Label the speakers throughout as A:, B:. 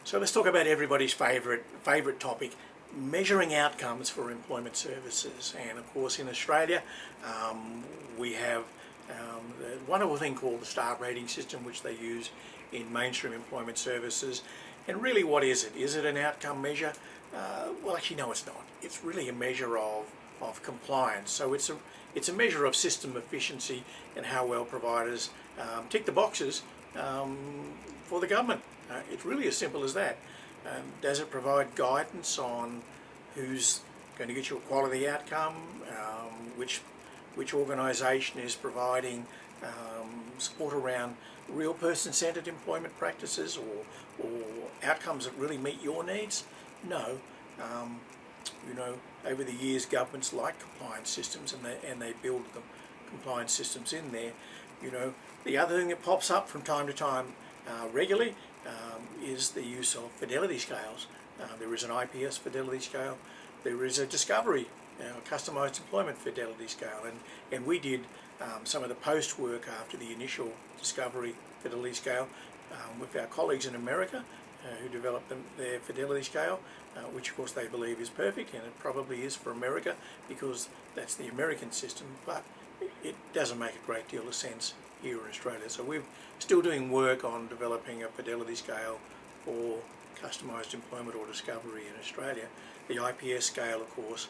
A: So let's talk about everybody's favourite topic, measuring outcomes for employment services. And of course in Australia we have the wonderful thing called the star rating system, which they use in mainstream employment services. And really, what is it? Is it an outcome measure? Well, actually no, it's not. It's really a measure of compliance. So it's a measure of system efficiency and how well providers tick the boxes for the government. It's really as simple as that. Does it provide guidance on who's going to get you a quality outcome, which organisation is providing support around real person-centred employment practices or outcomes that really meet your needs? No. Over the years, governments like compliance systems, and they build them compliance systems in there. The other thing that pops up from time to time regularly is the use of fidelity scales. There is an IPS fidelity scale. There is a Discovery, customised employment fidelity scale, and we did some of the post work after the initial Discovery fidelity scale with our colleagues in America who developed their fidelity scale, which of course they believe is perfect, and it probably is for America because that's the American system, but it doesn't make a great deal of sense here in Australia. So we're still doing work on developing a fidelity scale for customised employment or Discovery in Australia. The IPS scale, of course,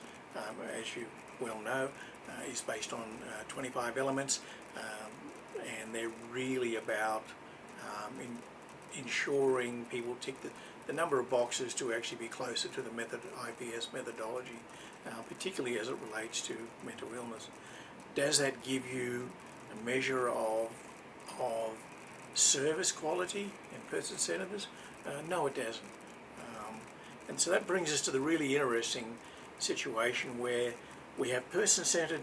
A: as you well know, is based on 25 elements, and they're really about ensuring people tick the number of boxes to actually be closer to the IPS methodology, particularly as it relates to mental illness. Does that give you a measure of service quality and person-centeredness? No, it doesn't. And so that brings us to the really interesting situation where we have person-centered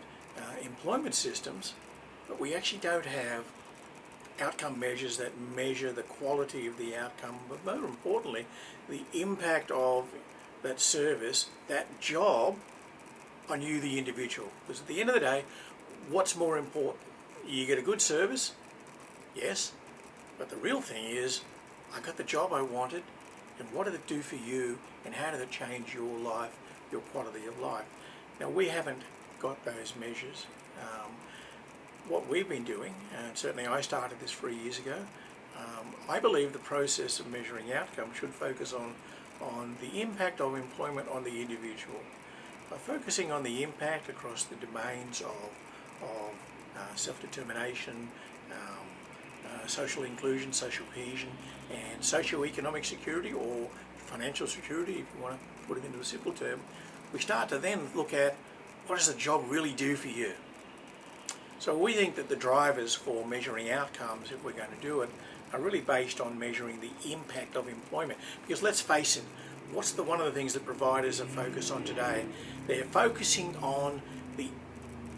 A: employment systems, but we actually don't have outcome measures that measure the quality of the outcome, but more importantly, the impact of that service, that job, on you, the individual. Because at the end of the day, what's more important? You get a good service, yes, but the real thing is, I got the job I wanted, and what did it do for you, and how did it change your life, your quality of life? Now, we haven't got those measures. What we've been doing, and certainly I started this 3 years ago, I believe the process of measuring outcome should focus on the impact of employment on the individual, by focusing on the impact across the domains of self-determination, social inclusion, social cohesion, and socio-economic security, or financial security, if you want to put it into a simple term. We start to then look at, what does the job really do for you? So we think that the drivers for measuring outcomes, if we're going to do it, are really based on measuring the impact of employment. Because let's face it, what's one of the things that providers are focused on today? They're focusing on the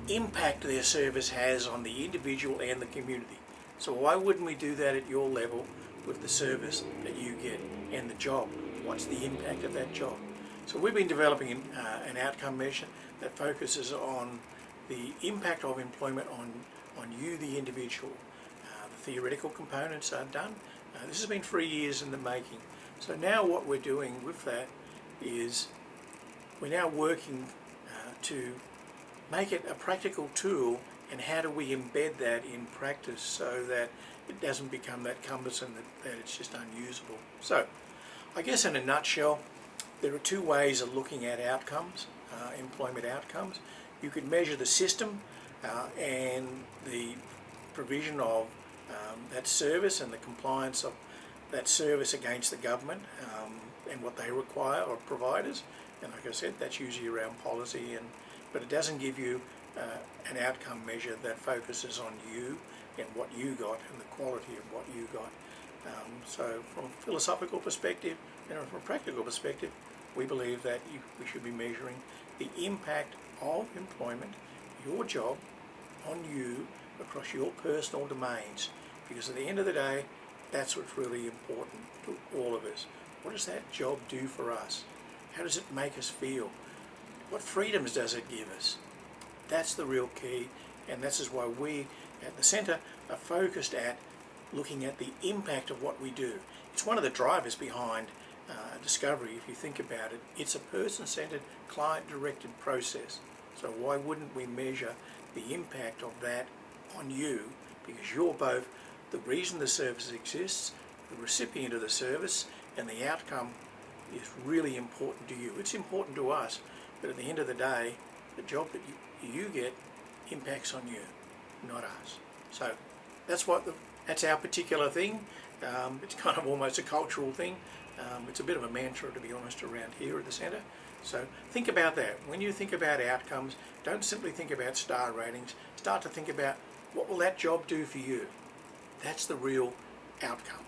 A: impact their service has on the individual and the community. So why wouldn't we do that at your level with the service that you get and the job? What's the impact of that job? So we've been developing an outcome measure that focuses on the impact of employment on you, the individual. The theoretical components are done. This has been 3 years in the making. So now what we're doing with that is we're now working to make it a practical tool, and how do we embed that in practice so that it doesn't become that cumbersome that it's just unusable. So I guess in a nutshell, there are two ways of looking at outcomes, employment outcomes. You could measure the system and the provision of that service and the compliance of that service against the government and what they require of providers. And like I said, that's usually around policy, but it doesn't give you an outcome measure that focuses on you and what you got and the quality of what you got. So from a philosophical perspective and from a practical perspective, we believe that we should be measuring the impact of employment, your job, on you across your personal domains. Because at the end of the day, that's what's really important to all of us. What does that job do for us? How does it make us feel? What freedoms does it give us? That's the real key, and this is why we at the Centre are focused at looking at the impact of what we do. It's one of the drivers behind discovery, if you think about it, it's a person-centered, client-directed process. So why wouldn't we measure the impact of that on you? Because you're both the reason the service exists, the recipient of the service, and the outcome is really important to you. It's important to us, but at the end of the day, the job that you get impacts on you, not us. So that's our particular thing. It's kind of almost a cultural thing. It's a bit of a mantra, to be honest, around here at the centre. So think about that. When you think about outcomes, don't simply think about star ratings. Start to think about, what will that job do for you? That's the real outcome.